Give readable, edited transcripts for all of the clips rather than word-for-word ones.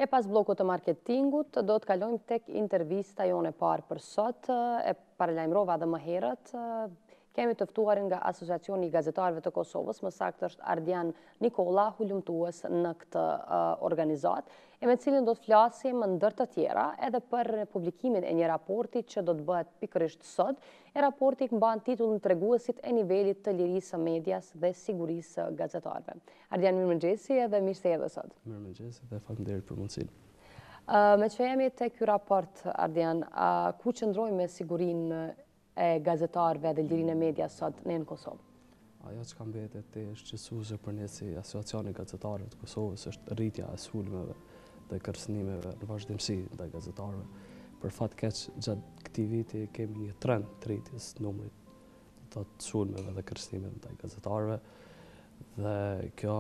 E pas blokut të marketingut, do të kalojmë tek intervista jone parë për sot, e paralajmërova edhe më herët. Kemi të ftuarin nga Asociacioni i Gazetarëve të Kosovës, më saktë është Ardian Nikolla, hulumtues në këtë organizat, e me cilin do të flasim ndër të tjera edhe për publikimin e një raporti që do të bëhet pikërisht sot. E raporti mban titullin Treguesit e nivelit të lirisë së medias dhe sigurisë së gazetarëve. Ardian, mirëmëngjesi edhe mirë se erdhe sot. Mirëmëngjesi dhe faleminderit për mundësinë. Me që jemi te ky raport, Ardian, ku qëndrojmë me sigurinë e gazetarëve dhe lirinë e medias sot në Kosovë? Ajo që ka mbetet e shqetësuese për ne si Asociacioni i Gazetarëve të Kosovës është rritja e sulmeve dhe kërcënimeve në vazhdimsi ndaj gazetarëve. Për fat keq, gjatë këtij viti kemi një trend të rritjes numrit të sulmeve dhe kërcënimeve ndaj gazetarëve. Dhe kjo,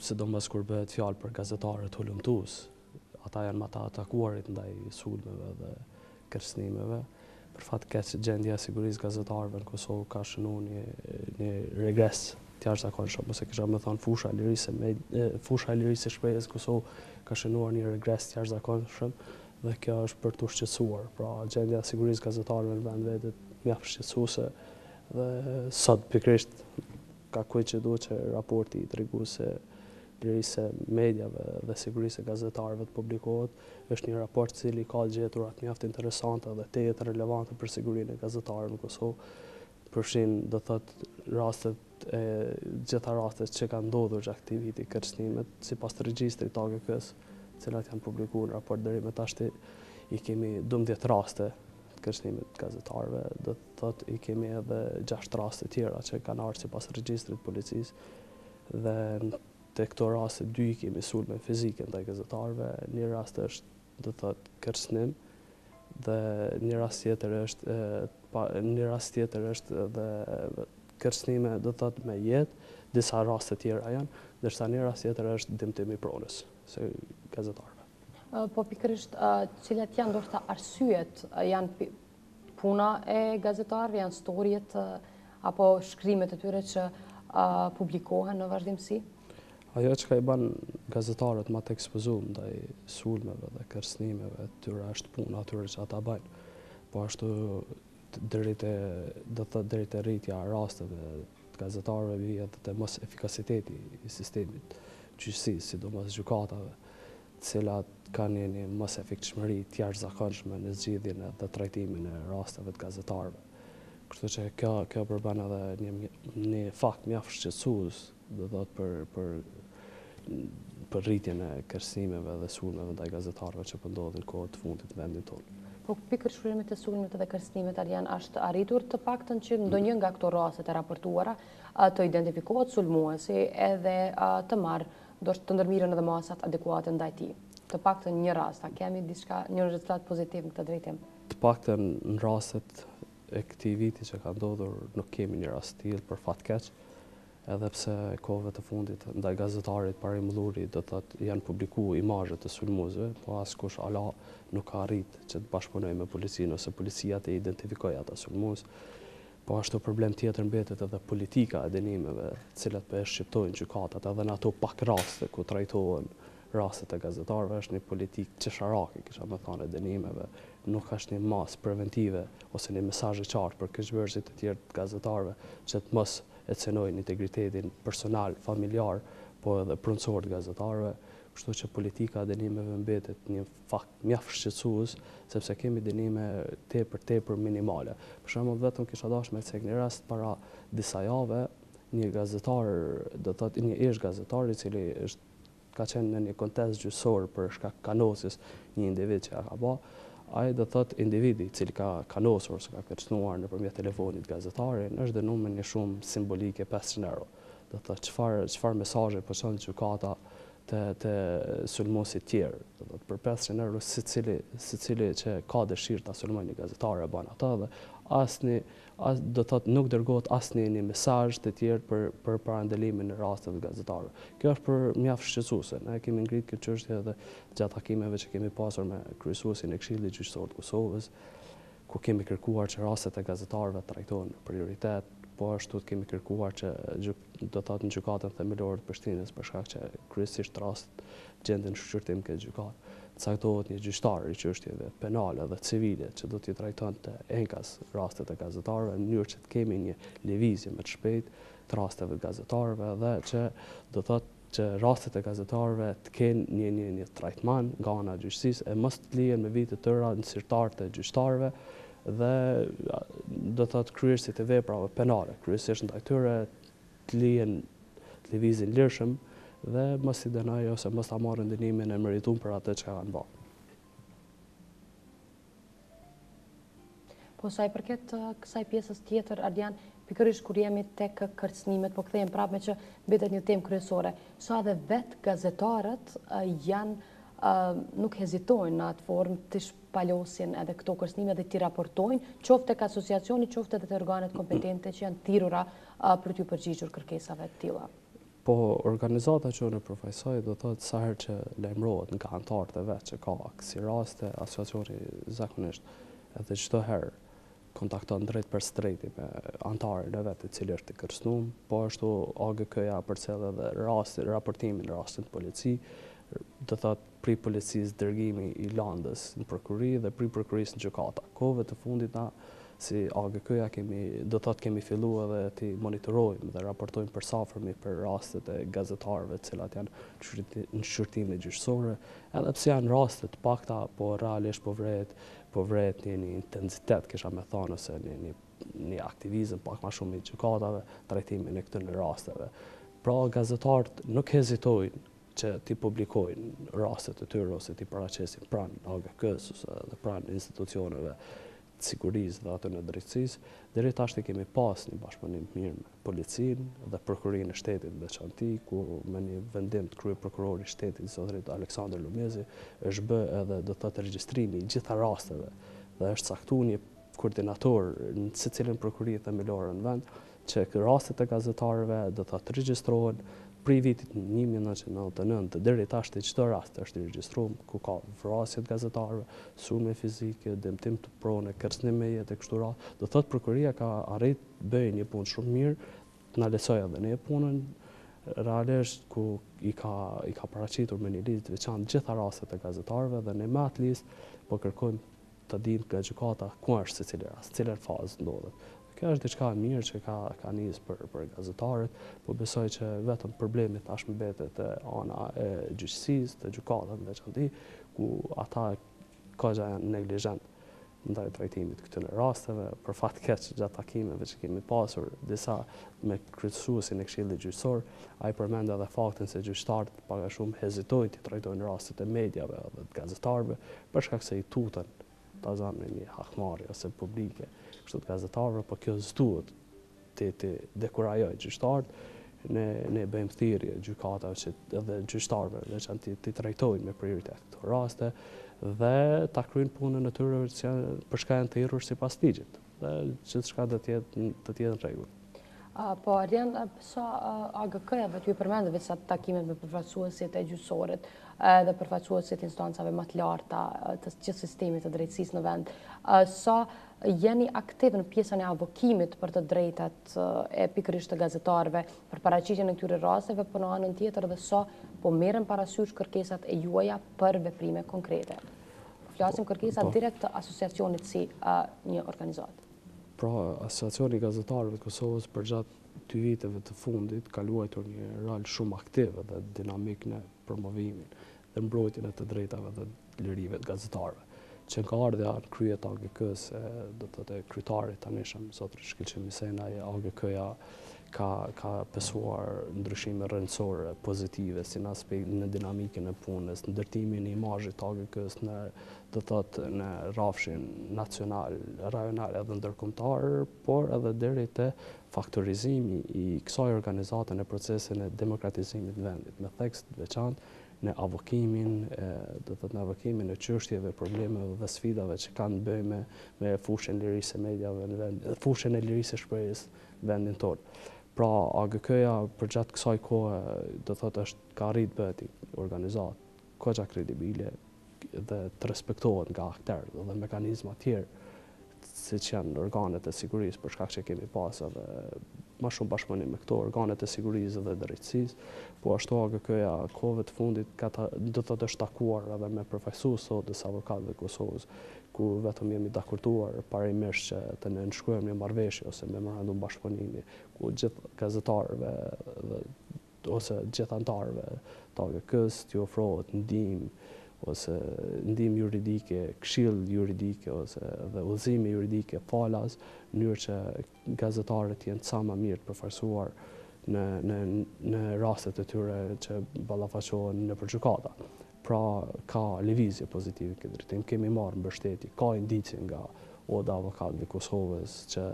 sidomos kur bëhet fjalë për gazetarët hulumtues, ata janë më të atakuarit ndaj sulmeve dhe kërcënimeve. Për fat keq, gjendja e sigurisë gazetarëve në Kosovë ka shënuar një regres të jashtëzakonshëm, ose kisha më thënë fusha e lirisë së shprehjes në Kosovë ka shënuar një regres të jashtëzakonshëm dhe kjo është për të shqetësuar. Pra, gjendja e sigurisë gazetarëve në vend vetë mjaft shqetësuese dhe sot pikërisht ka kujt që duhet që raporti i treguese lirisë mediave dhe sigurisë gazetarëve të publikohet. Është një raport i cili ka gjeturat mjaft interesante dhe tejet relevante për sigurinë e gazetarëve në Kosovë. Përfshin, do thotë, gjitha rastet që kanë ndodhur gjatë këtij viti kërcënimet, sipas të regjistrit të AGK-s, të cilat janë publikuar në raport deri më tashti, i kemi 12 raste të kërcënimit të gazetarëve, do të thotë i kemi edhe 6 raste tjera që kanë ardhur sipas regjistrit të policisë dhe te këto raste 2 kemi sulme fizike ndaj gazetarëve, një rast është, do të thotë, kërcënim dhe një rast tjetër është edhe kërcënime, do të thotë, me jetë, disa raste tjera janë, ndërsa një rast tjetër është dëmtim i pronës së gazetarëve. Po pikërisht, cilat janë ndoshta arsyet, janë puna e gazetarëve, janë storjet apo shkrimet e tyre që publikohen në vazhdimsi? Ajo që ka i ban gazetarët më të ekspozuar ndaj sulmeve dhe kërcënimeve të tyre është puna atyre që ata bajnë. Po ashtu deri te rritja e rasteve të gazetarëve vjen edhe te mos efikasiteti i sistemit gjyqësisë, sidomos gjykatave, të cilat kanë një mos efikshmëri të jashtëzakonshme në zgjidhjen dhe trajtimin e rasteve të gazetarëve. Kështu që kjo përban edhe një fakt mjaft shqetësues, do thotë për rritjen e kërcënimeve dhe sulmeve ndaj gazetarëve që po ndodhin në kohët e fundit në vendin tonë. Po pikërisht shkrimet e sulmit dhe kërcënimet, Ardian, është arritur të paktën që ndonjë nga këto raste të raportuara të identifikohet sulmuesi edhe të marrë të ndërmirën edhe masat adekuate ndaj tij. Të paktën një rast, a kemi një rezultat pozitiv në këtë drejtim? Të paktën në rastet e këtij viti që ka ndodhur nuk kemi një rast tillë për fat keq, edhe pse kohëve të fundit ndaj gazetarit Parimëlluri do të thotë janë publikuar imazhe të sulmuesve, po askush ala nuk ka arrit që të bashkëpunojë me policinë ose policia të identifikojë ata sulmues. Po ashtu problem tjetër mbetet edhe politika e dënimeve, të cilat po e shqiptojnë gjykatat, edhe në ato pak raste ku trajtohen rastet e gazetarëve, është një politikë qesharake, kisha më thënë, e dënimeve, nuk është një masë preventive ose një mesazh i qartë për keqbërësit e tjerë të gazetarëve që të mos e cënojnë integritetin personal, familjar, po edhe punësor të gazetarëve, kështu që politika e dënimeve mbetet një fakt mjaft shqetësues, sepse kemi dënime tepër minimale. Për shembull, vetëm kisha dashur me cek një rast para disa javë, një gazetar, do të thotë një ish gazetar i cili ka qenë në një kontest gjyqësor për shkak kanosjes një individ që ka bë, ai do thotë individi i cili ka kanosur ose ka kërcënuar nëpërmjet telefonit gazetarin është dënuar me një shumë simbolike 500 euro. Do thotë çfarë mesazhe po çon gjykata të sulmuesit tjerë. Do thotë për 500 euro secili që ka dëshirë ta sulmojë një gazetar e bën atë dhe do thotë nuk dërgohet asnjë një mesazh të tjerë për parandalimin e rasteve të gazetarëve. Kjo është për mjaft shqetësuese. Ne kemi ngritur këtë çështje edhe gjatë takimeve që kemi pasur me kryesuesin e Këshillit Gjyqësor të Kosovës, ku kemi kërkuar që rastet e gazetarëve trajtohen në prioritet, po ashtu kemi kërkuar që do të thotë në gjykatën themelore të Prishtinës, për shkak që kryesisht rastet gjenden në shqyrtim këtë gjykatë, caktohet një gjyqtar i çështjeve penale dhe civile që do t'i trajtonte enkas rastet e gazetarëve në mënyrë që të kemi një lëvizje më të shpejtë të rasteve të gazetarëve dhe që do thotë që rastet e gazetarëve të kenë një trajtman nga ana e gjyqësisë e mos të lihen me vite të tëra në sirtarët e gjyqtarëve dhe do thotë kryerësit e veprave penale, kryesisht ndaj tyre të lihen të lëvizin lirshëm dhe mos i dënoj ose mos ta marrin dënimin e merituar për atë që kanë bërë. Po sa i përket kësaj pjesës tjetër, Ardian, pikërisht kur jemi tek kërcënimet, po kthehem prapë me që mbetet një temë kryesore. Sa edhe vetë gazetarët nuk hezitojnë në atë formë të shpalosin edhe këto kërcënime dhe t'i raportojnë, qoftë tek asociacioni, qoftë edhe te organet kompetente që janë thirrura për t'u përgjigjur kërkesave të tilla. Po organizata që unë përfaqësoj do thotë sa herë që lajmërohet nga anëtarët e vet që ka kësi raste, asociacioni zakonisht edhe çdo herë kontakton drejt për drejti me anëtarin e vet i cili është i kërcënuar, po ashtu AGK-ja përcjell edhe raportimin rastin në polici, do thotë pri policisë dërgimi i landës në prokurori dhe pri prokurisë në gjykata. Kohëve të fundit na si AGK-ja do thotë kemi filluar edhe të monitorojmë dhe raportojmë përsafermi për rastet e gazetarëve të cilat janë në shqyrtime gjyqësore, edhe pse janë raste të pakta, po realisht po vret një intensitet, kisha me thonë, ose një aktivizëm pak më shumë i gjykatave trajtimin e këtyre rasteve. Pra gazetarët nuk hezitojnë që t'i publikojnë rastet e tyre ose t'i paraqesin pranë AGK-s ose dhe pranë institucioneve të sigurisë dhe atë në drejtësisë. Deri tash kemi pas një bashkëpunim mirë me policinë dhe prokurorinë e shtetit në veçanti, ku me një vendim të kryeprokurorit të shtetit, zotërit Aleksandër Lumezi, është bë edhe do të thotë regjistrimi i gjitha rasteve dhe është caktuar një koordinator në secilën prokurori themelore në vend që rastet e gazetarëve do të thotë regjistrohen prej vitit 1999 deri tash çdo rast është i regjistruar ku ka vrasje të gazetarëve, sulme fizike, dëmtim të pronë, kërcënim me jetë e kështu radhë. Do thotë prokuroria ka arrit bëjë një punë shumë mirë, të na lehtësoj edhe ne punën realisht ku i ka paraqitur me një listë të veçantë gjitha rastet e gazetarëve dhe ne me atë listë po kërkojmë të dimë nga gjykata ku është secili rast, në cilën fazë ndodhet. Kjo është diçka e mirë që ka nisë për gazetarët, po besoj që vetëm problemi tash mbetet ana e gjyqësisë, të gjykatave në veçanti, ku ata kogja janë neglizhent ndaj trajtimit këtyre rasteve. Për fat keq gjatë takimeve që kemi pasur disa me kryetësuesin e Këshillit Gjyqësor, ai përmend edhe faktin se gjyqtarët pak a shumë hezitojnë të trajtojnë rastet e mediave dhe të gazetarëve për shkak se i tuten ta zanë me një hakmarrje ose publike kështu të gazetarëve, po kjo s'duhet të dekurajojë gjyqtarët. Ne bëjmë thirrje gjykatave që edhe gjyqtarëve veçanti të trajtojnë me prioritet këto raste dhe ta kryejnë punën e tyre që për shkak janë të hirur sipas ligjit dhe gjithçka do të jetë në rregull. Po Ardian, sa AGK-ja vetë ju përmendëve sa takimet me përfaqësuesit e gjyqësorit dhe përfaqësuesit instancave më të larta të gjithë sistemit të drejtësisë në vend, sa jeni aktiv në pjesën e avokimit për të drejtat e pikërisht të gazetarëve për paraqitjen e këtyre rasteve, po në anën tjetër dhe sa po merren parasysh kërkesat e juaja për veprime konkrete. Flasim kërkesat direkt të asociacionit si një organizatë. Pra, Asociacioni i Gazetarëve të Kosovës përgjatë 2 viteve të fundit ka luajtur një rol shumë aktiv dhe dinamik në promovimin dhe mbrojtjen e të drejtave dhe lirive të gazetarëve. Që nga ardha në krye të AGK-s, do të thotë kryetari tanishëm zotri Shkëlqim Misenaj, AGK-ja ka pësuar ndryshime rrëndësore pozitive si në aspekt në dinamikën e punës, në ndërtimin e imazhit të AGK-s në rrafshin nacional, rajonal edhe ndërkombëtar, por edhe deri te faktorizimi i kësaj organizate në procesin e demokratizimit të vendit, me theks të veçantë në avokimin, e çështjeve, problemeve dhe sfidave që kanë të bëjnë me fushën e lirisë së mediave në vend, fushën e lirisë së shprehjes në vendin tonë. Pra, AGK-ja përgjatë kësaj kohe, ka arrit bëhet organizatë kogja kredibile dhe të respektohet nga aktorët dhe mekanizma tjerë siç janë organet e sigurisë, për shkak që kemi pas edhe më shumë bashkëpunim me këto organet e sigurisë dhe drejtësisë, po ashtu AGK-ja kohëve të fundit do të është takuar edhe me përfaqësues sot të avokatëve të Kosovës, ku vetëm jemi dakortuar parimisht që të ne nënshkruajmë një marrëveshje ose memorandum bashkëpunimi, ku gjithë gazetarëve ose gjithë anëtarëve të AGK-s t'i ofrohet ndihmë ose ndihmë juridike, këshill juridike ose dhe udhëzime juridike falas, në mënyrë që gazetarët jenë sa më mirë të përfaqësuar në rastet e tyre që ballafaqohen nëpër gjykata. Pra ka lëvizje pozitive këtë drejtim, kemi marrë mbështetje, ka indicie nga Oda Avokatëve Kosovës që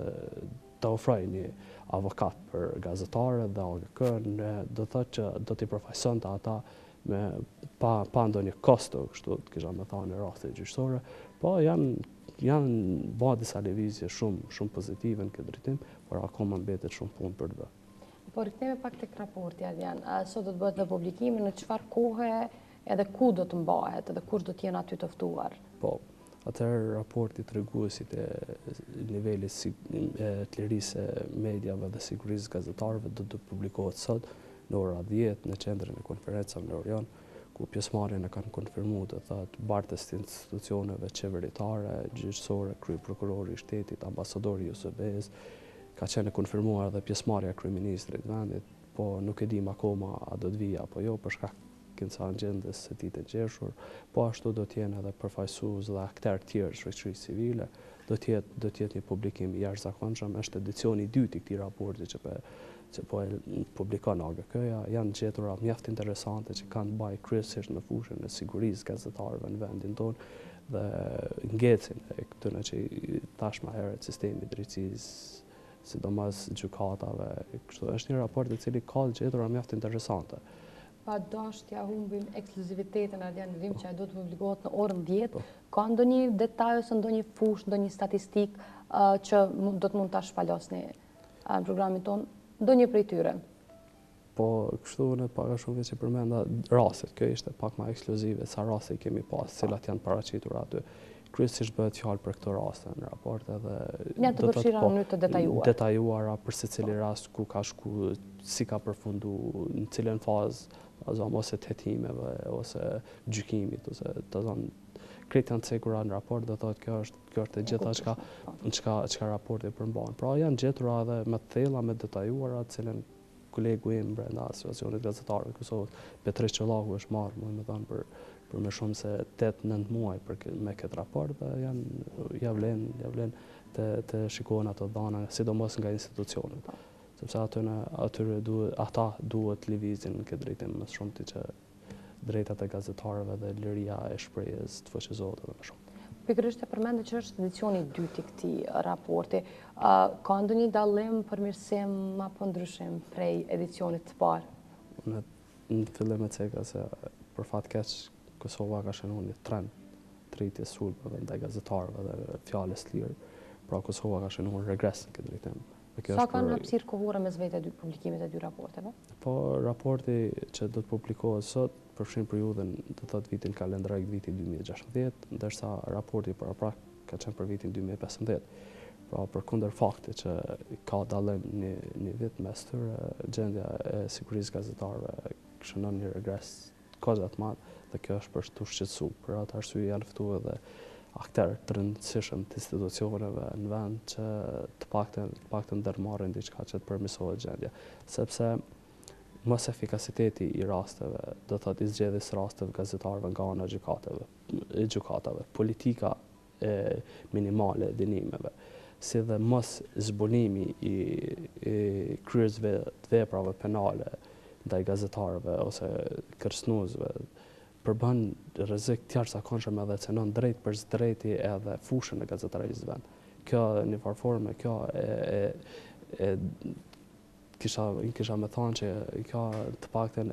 të ofrojë një avokat për gazetarët dhe AGK-n, do thotë që do t'i përfaqësonte ata pa ndonjë kosto, kështu kisha me thënë në raste gjyqësore, po janë bërë disa lëvizje shumë pozitive në këtë drejtim, por akoma mbetet shumë punë për të bërë. Po rikthehemi pak tek raporti, Ardian. Sot do të bëhet në publikim, në çfarë kohe edhe ku do të mbahet, edhe kush do të jenë aty të ftuar? Po, atëherë raporti treguesit e nivelit të lirisë e mediave dhe sigurisë gazetarëve do të publikohet sot në ora 10 në qendrën e konferencave në Ardian, ku pjesëmarrjen e kanë konfirmuar të thotë bartës të institucioneve qeveritare, gjyqësore, kryeprokurori i shtetit, ambasadori i USB-s, ka qenë konfirmuar edhe pjesëmarrja e kryeministrit të vendit, po nuk e dim akoma a do të vijë apo jo për shkak të agjendës së tij të ngjeshur, po ashtu do të jenë edhe përfaqësues dhe aktorë tjerë shoqërisë civile, do të jetë një publikim i jashtëzakonshëm, është edicioni i dytë i këtij raporti që po e publikon AGK-ja, janë gjetura mjaft interesante që kanë baj kryesisht në fushën e sigurisë gazetarëve në vendin tonë dhe ngecin e këtyre që tash më herët sistemi i drejtësisë, sidomos gjykatave. Kështu është një raport i cili ka gjetura mjaft interesante. Pa dashur t'ja humbim ekskluzivitetin, Ardian, vim që ai do të publikohet në orën 10. Ka ndonjë detaj ose ndonjë fushë, ndonjë statistik që do të mund ta shpalosni në programin tonë? Ndonjë prej tyre? Po, kështu në paka shumë që përmenda rastet, kjo ishte pak më ekskluzive, sa raste kemi pas, cilat janë paraqitur aty. Kryesisht bëhet fjalë për këto raste në raport edhe ja të përfshira në mënyrë të detajuar. Detajuara për secili rast ku ka shku, si ka përfundu, në cilën fazë, ose të hetimeve, ose gjykimit, ose të zonë kretë janë cekura në raport, dhe thotë kjo është e gjitha çka raporti përmban. Pra janë gjetura edhe me të thella, me detajuara, cilën kolegu im brenda Asociacionit Gazetarëve të Kosovës, Petrish Çollaku është marrë, më thënë, për më shumë se 8-9 muaj me këtë raport, dhe ja vlen të shikohen ato dhana, sidomos nga institucionet. Sepse ata duhet lëvizin në këtë drejtim më shumë ti që drejtat e gazetarëve dhe liria e shprehjes të fuqizohet edhe më shumë. Pikërisht e përmendë që është edicioni i dytë i këtij raporti. Ka ndonjë dallim, përmirësim apo ndryshim prej edicionit të parë? Në fillim e ceka se për fat keq Kosova ka shënuar një trend të rritjes sulmeve ndaj gazetarëve dhe fjalës të lirë. Pra Kosova ka shënuar regres në këtë drejtim. Sa kanë hapësirë kohore mes publikimit e dy raporteve? Po, raporti që do të publikohet sot përfshin periudhën të thotë vitin kalendarik vitin 2016, ndërsa raporti paraprak ka qenë për vitin 2015. Pra përkundër faktit që ka dallim një vit mes tyre, gjendja e sigurisë gazetarëve shënon një regres kozat madh dhe kjo është për të shqetësuar. Për atë arsye janë ftuar edhe aktorë të rëndësishëm të institucioneve në vend që të paktën ndërmarrin diçka që të përmirësohet gjendja, sepse mos efikasiteti i rasteve, do thotë i zgjedhjes rasteve gazetarëve nga ana e gjykatave, politika minimale e dënimeve, si dhe mos zbulimi i kryesve të veprave penale ndaj gazetarëve ose kërcënuesve, përbën rrezik të jashtëzakonshëm edhe cënon drejt për drejti edhe fushën e gazetarisë vend. Kjo në një forme, kjo kisha me thonë që kjo të paktën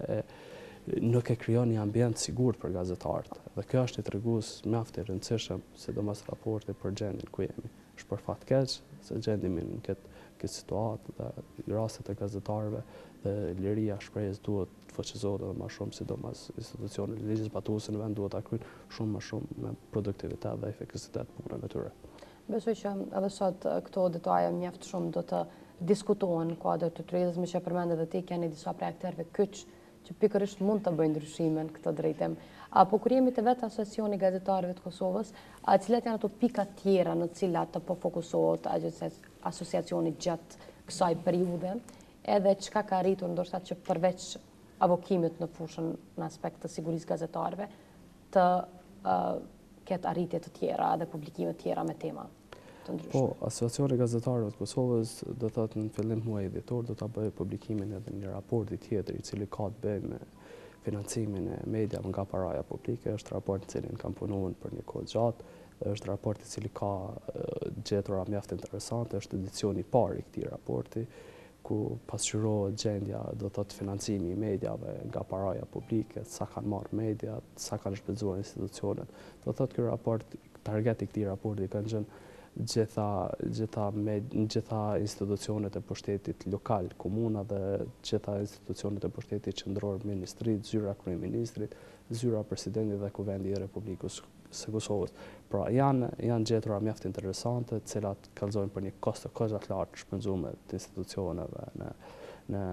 nuk e krijon një ambient sigurt për gazetarët. Dhe kjo është një tregues mjaft i rëndësishëm, sidomos raporti për gjendjen ku jemi. Është për fat keq se gjendemi në këtë situatë dhe rastet e gazetarëve dhe liria e shprehjes duhet të fuqizohet edhe më shumë, sidomos institucionet legjizlatuese në vend duhet ta kryejnë shumë më shumë me produktivitet dhe efektivitet punën e tyre. Besoj që edhe sot këto detaje mjaft shumë do të diskutohen në kuadër të turizmit, që përmend edhe ti keni disa prej aktorëve kyç që pikërisht mund të bëjnë ndryshime në këtë drejtim. Apo kur jemi të vetë Asociacioni i Gazetarëve të Kosovës, cilat janë ato pika tjera në cilat të po fokusohet asociacioni gjatë kësaj periudhe, edhe çka ka arritur ndoshta që përveç avokimit në fushën në aspekt të sigurisë gazetarëve të ketë arritje të tjera dhe publikime të tjera me tema të ndryshme. Po, Asociacioni i Gazetarëve të Kosovës do thotë në fillim muaj dhjetor do ta bëjë publikimin edhe një raporti tjetër i cili ka të bëjë me financimin e mediave nga paraja publike. Është raport i cilin kam punuar për një kohë gjatë dhe është raport i cili ka gjetura mjaft interesante. Është edicioni i parë i këtij raporti ku pasqyrohet gjendja do thotë financimi i mediave nga paraja publike, sa kanë marrë mediat, sa kanë shpenzuar institucionet. Do thotë ky raport, targeti i këtij raporti kanë qenë gjitha institucionet e pushtetit lokal, komuna dhe gjitha institucionet e pushtetit qendror, ministrit, zyra kryeministrit, zyra presidentit dhe kuvendi i Republikës së Kosovës. Pra janë gjetura mjaft interesante, të cilat kallëzojnë për një kost të kozat lartë shpenzuar të institucioneve në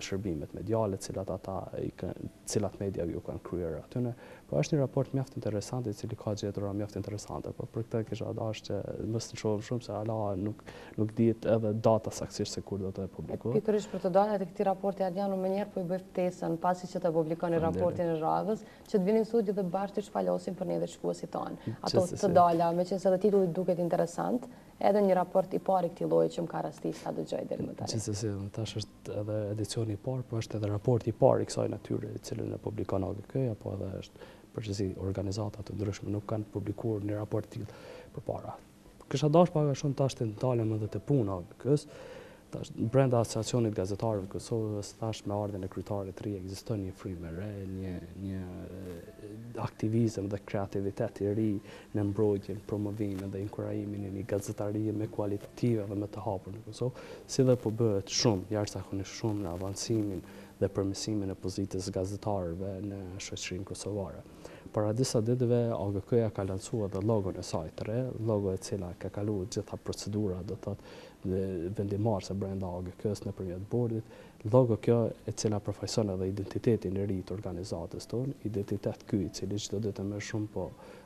shërbimet mediale, cilat media ju kanë kryer atyne. Po është një raport mjaft interesant i cili ka gjetura mjaft interesante, por për këtë kisha dashur që mos të shohim shumë se hala nuk dihet edhe data saktësisht se kur do të publikohet. Pikërisht për të datat e këtij raporti Ardian më njëherë po i bëj ftesën pasi që të publikoni raportin e radhës, që të vini në studio dhe bashkë të shfalosim për ne dhe shikuesit tanë. Ato të dala, meqense edhe titulli duket interesant, edhe një raport i parë i këtij lloji që më ka rastis ta dëgjoj deri më tani. Gjithsesi, tash është edhe edicioni i parë, po është edhe raporti i parë i kësaj natyre, i cilin e publikon AGK-ja, po edhe është përgjithësi organizata të ndryshme nuk kanë publikuar një raport të tillë përpara. Kisha dashur pak a shumë tash të ndalem edhe te puna e AGK-s. Tash brenda Asociacionit Gazetarëve të Kosovës, tash me ardhen e kryetarit të ri ekziston një frymë e re, një aktivizëm dhe kreativitet i ri në mbrojtjen, promovimin dhe inkurajimin e një gazetarie me kualitative dhe me të hapur në Kosovë, si dhe po bëhet shumë, jashtëzakonisht shumë në avancimin dhe përmirësimin e pozitës gazetarëve në shoqërinë kosovare. Para disa ditëve AGK-ja ka lancuar edhe logon e saj të re, logo e cila ka kaluar gjitha procedura do të thotë vendimarrëse brenda AGK-s nëpërmjet bordit. Logo kjo e cila përfaqëson edhe identitetin e ri të organizatës tonë, identitet ky i cili çdo ditë më shumë po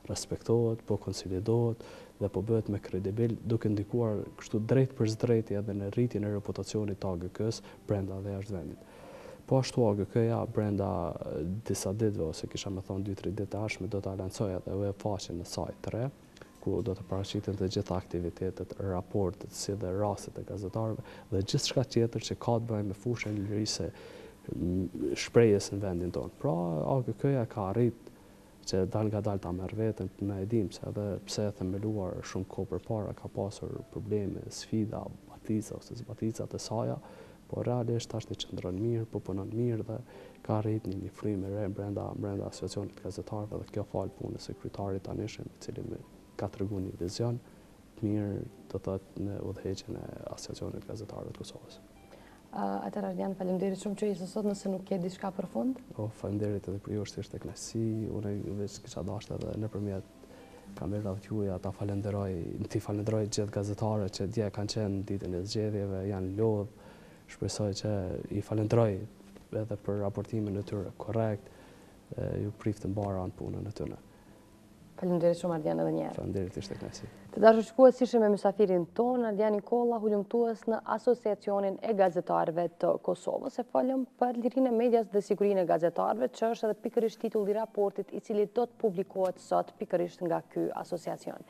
respektohet, po konsolidohet dhe po bëhet më kredibil, duke ndikuar kështu drejt për drejt edhe në rritjen e reputacionit të AGK-s brenda dhe jashtë vendit. Po ashtu AGK-ja brenda disa ditëve, ose kisha me thonë 2-3 ditë të ardhshme, do ta lancojë edhe web faqen e saj të re, ku do të paraqiten të gjitha aktivitetet, raportet, si dhe rastet e gazetarëve dhe gjithçka tjetër që ka të bëjë me fushën e lirisë shprehjes në vendin tonë. Pra AGK-ja ka arrit që dal nga dal ta merr veten, ne e dim se edhe pse e themeluar shumë kohë përpara ka pasur probleme, sfida, batica ose zbatica të saja, po realisht tash qëndron mirë, po punon mirë dhe ka arrit një frymë e re brenda Asociacionit të Gazetarëve dhe kjo fal punës së kryetarit tanishëm, i cili ka treguar një vizion të mirë do thotë në udhëheqjen e Asociacionit të Gazetarëve të Kosovës. Atëherë Ardian, faleminderit shumë që ishe sot, nëse nuk ke diçka përfund. Po, faleminderit edhe për ju, ishte kënaqësi. Unë veç kisha dashur edhe nëpërmjet kamerave tuaja ta falenderoj gjithë gazetarët që dje kanë qenë ditën e zgjedhjeve, janë lodh. Shpresoj që i falenderoj edhe për raportimin e tyre korrekt, ju prit të mbara në punën e tyre. Faleminderit shumë Ardian edhe një herë. Faleminderit, ishte kënaqësi. Të dashur shikues, ishim me mysafirin ton Ardian Nikolla, hulumtues në Asociacionin e Gazetarëve të Kosovës. E folëm për lirinë e medias dhe sigurinë e gazetarëve, që është edhe pikërisht titulli i raportit i cili do të publikohet sot pikërisht nga ky asociacion.